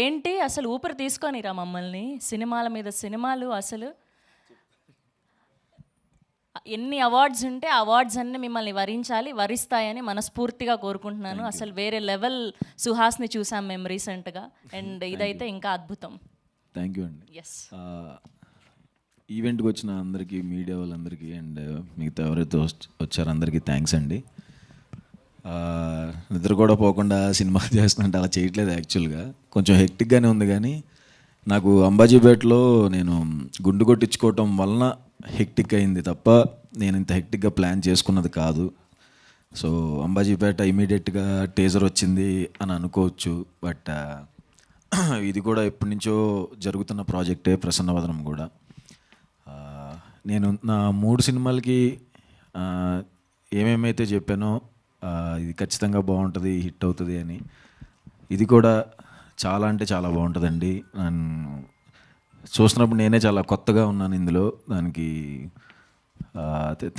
ఏంటి అసలు ఊపిరి తీసుకొనిరా మమ్మల్ని, సినిమాల మీద సినిమాలు. అసలు ఎన్ని అవార్డ్స్ ఉంటే అవార్డ్స్ అన్నీ మిమ్మల్ని వరించాలి, వరిస్తాయని మనస్ఫూర్తిగా కోరుకుంటున్నాను. అసలు వేరే లెవెల్ సుహాస్ని చూసాం మేము రీసెంట్గా, అండ్ ఇదైతే ఇంకా అద్భుతం. థ్యాంక్ యూ అండి. ఎస్, ఈవెంట్కి వచ్చిన అందరికీ, మీడియా వాళ్ళందరికీ అండ్ మిగతా ఎవరైతే వచ్చారో అందరికీ థ్యాంక్స్ అండి. నిద్ర కూడా పోకుండా సినిమా చేస్తున్నట్టు అలా చేయట్లేదు. యాక్చువల్గా కొంచెం హెక్టిక్గానే ఉంది, కానీ నాకు అంబాజీపేటలో నేను గుండు కొట్టించుకోవటం వలన హెక్టిక్ అయింది తప్ప నేను ఇంత హెక్టిక్గా ప్లాన్ చేసుకున్నది కాదు. సో అంబాజీపేట ఇమీడియట్గా టేజర్ వచ్చింది అని అనుకోవచ్చు, బట్ ఇది కూడా ఎప్పటి నుంచో జరుగుతున్న ప్రాజెక్టే, ప్రసన్నవదనం కూడా. నేను నా 3 సినిమాలకి ఏమేమైతే చెప్పానో ఇది ఖచ్చితంగా బాగుంటుంది, హిట్ అవుతుంది అని, ఇది కూడా చాలా అంటే చాలా బాగుంటుందండి. నన్ను చూస్తున్నప్పుడు నేనే చాలా కొత్తగా ఉన్నాను ఇందులో. దానికి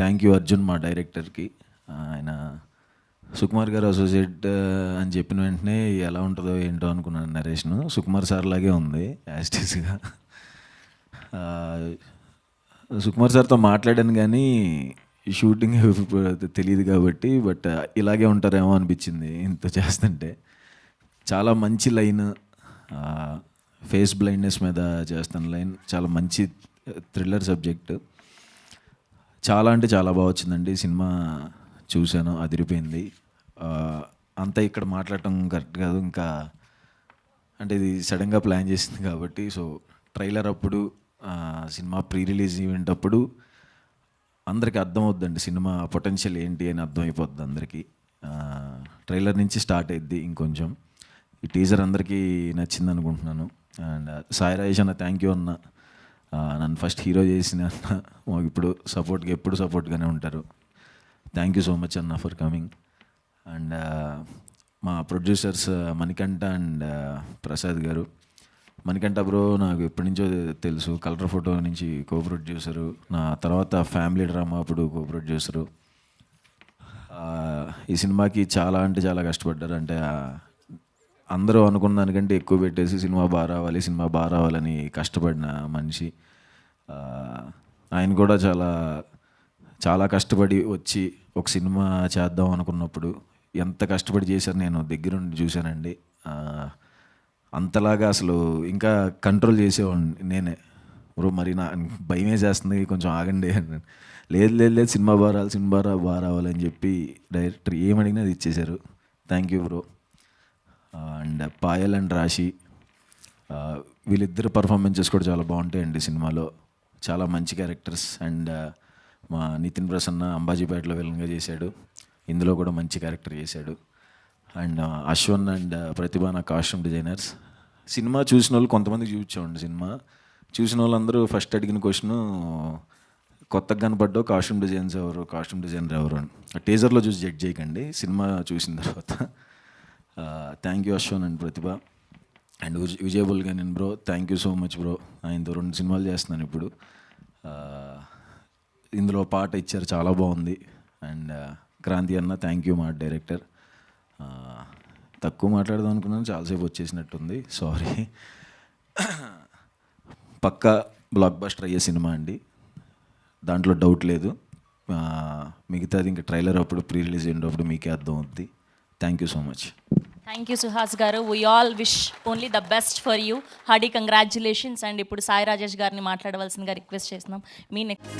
థ్యాంక్ యూ అర్జున్, మా డైరెక్టర్కి. ఆయన సుకుమార్ గారు అసోసియేట్ అని చెప్పిన వెంటనే ఎలా ఉంటుందో ఏంటో అనుకున్నాను. నరేష్ను సుకుమార్ సార్ లాగే ఉంది యాస్టీస్గా. సుకుమార్ సార్తో మాట్లాడాను కానీ షూటింగ్ తెలియదు కాబట్టి, బట్ ఇలాగే ఉంటారేమో అనిపించింది ఇంత చేస్తుంటే. చాలా మంచి లైన్, ఫేస్ బ్లైండ్నెస్ మీద చేస్తున్న లైన్, చాలా మంచి థ్రిల్లర్ సబ్జెక్ట్. చాలా అంటే చాలా బాగా వచ్చిందండి. సినిమా చూశాను, అదిరిపోయింది. అంతా ఇక్కడ మాట్లాడటం కరెక్ట్ కాదు, ఇంకా అంటే ఇది సడన్గా ప్లాన్ చేసింది కాబట్టి. సో ట్రైలర్ అప్పుడు, సినిమా ప్రీ రిలీజ్ ఈవెంట్ అప్పుడు అందరికీ అర్థమవుద్దండి సినిమా పొటెన్షియల్ ఏంటి అని అర్థమైపోద్ది అందరికీ. ట్రైలర్ నుంచి స్టార్ట్ అయ్యిద్ది ఇంకొంచెం. ఈ టీజర్ అందరికీ నచ్చింది అనుకుంటున్నాను. అండ్ సాయి రాజేష్ అన్న, థ్యాంక్ యూ అన్న, నన్ను ఫస్ట్ హీరో చేసిన అన్న. మాకు ఇప్పుడు సపోర్ట్గా ఎప్పుడు సపోర్ట్గానే ఉంటారు. థ్యాంక్ యూ సో మచ్ అన్న ఫర్ కమింగ్. అండ్ మా ప్రొడ్యూసర్స్ మణికంఠ అండ్ ప్రసాద్ గారు. మణికంఠ బ్రో నాకు ఎప్పటి నుంచో తెలుసు, కలర్ ఫోటో నుంచి కో ప్రొడ్యూసరు, నా తర్వాత ఫ్యామిలీ డ్రామా అప్పుడు కో ప్రొడ్యూసరు. ఈ సినిమాకి చాలా అంటే చాలా కష్టపడ్డారు. అంటే అందరూ అనుకున్న దానికంటే ఎక్కువ పెట్టేసి సినిమా బాగా రావాలి, సినిమా బాగా రావాలని కష్టపడిన మనిషి. ఆయన కూడా చాలా చాలా కష్టపడి వచ్చి ఒక సినిమా చేద్దాం అనుకున్నప్పుడు ఎంత కష్టపడి చేశారు నేను దగ్గరుండి చూశానండి. అంతలాగా అసలు ఇంకా కంట్రోల్ చేసేవాడిని నేనే. బ్రో మరి నా భయం వేసేస్తుంది, కొంచెం ఆగండి అని. లేదు లేదు లేదు, సినిమా బాగా రావాలి, సినిమా బాగా రావాలని చెప్పి డైరెక్టర్ ఏమడిగినా అది ఇచ్చేశారు. Thank you bro. And Payal and రాశి, వీళ్ళిద్దరు పర్ఫార్మెన్సెస్ కూడా చాలా బాగుంటాయండి సినిమాలో. చాలా మంచి క్యారెక్టర్స్. అండ్ మా నితిన్ ప్రసన్న అంబాజీపేటలో విలన్గా చేశాడు, ఇందులో కూడా మంచి క్యారెక్టర్ చేశాడు. అండ్ అశ్వన్ అండ్ ప్రతిభ నా కాస్ట్యూమ్ డిజైనర్స్. సినిమా చూసిన వాళ్ళు కొంతమంది చూపించామండి. సినిమా చూసిన వాళ్ళందరూ ఫస్ట్ అడిగిన క్వశ్చన్, కొత్తగా కనపడ్డావు, కాస్ట్యూమ్ డిజైనర్ ఎవరు అని. టీజర్లో చూసి జడ్జ్ చేయకండి, సినిమా చూసిన తర్వాత. Thank you Ashwin and Pratibha. And విజయబుల్ గా నేను bro, thank you so much bro. ఆయనతో 2 సినిమాలు చేస్తున్నాను ఇప్పుడు. ఇందులో పాట ఇచ్చారు, చాలా బాగుంది. అండ్ క్రాంతి అన్న, థ్యాంక్ యూ మా డైరెక్టర్. తక్కువ మాట్లాడదాం అనుకున్నాను, చాలాసేపు వచ్చేసినట్టుంది, సారీ. పక్కా బ్లాక్ బస్టర్ అయ్యే సినిమా అండి, దాంట్లో డౌట్ లేదు. మిగతాది ఇంకా ట్రైలర్ అప్పుడు, ప్రీ రిలీజ్ అయినప్పుడు మీకే అర్థం అవుద్ది. Thank you so much. Thank you Suhas garu. We all wish only the best for you. Hearty congratulations. And ఇప్పుడు సాయి రాజేష్ గారిని మాట్లాడవలసిందిగా రిక్వెస్ట్ చేస్తున్నాం. మీ నెక్స్ట్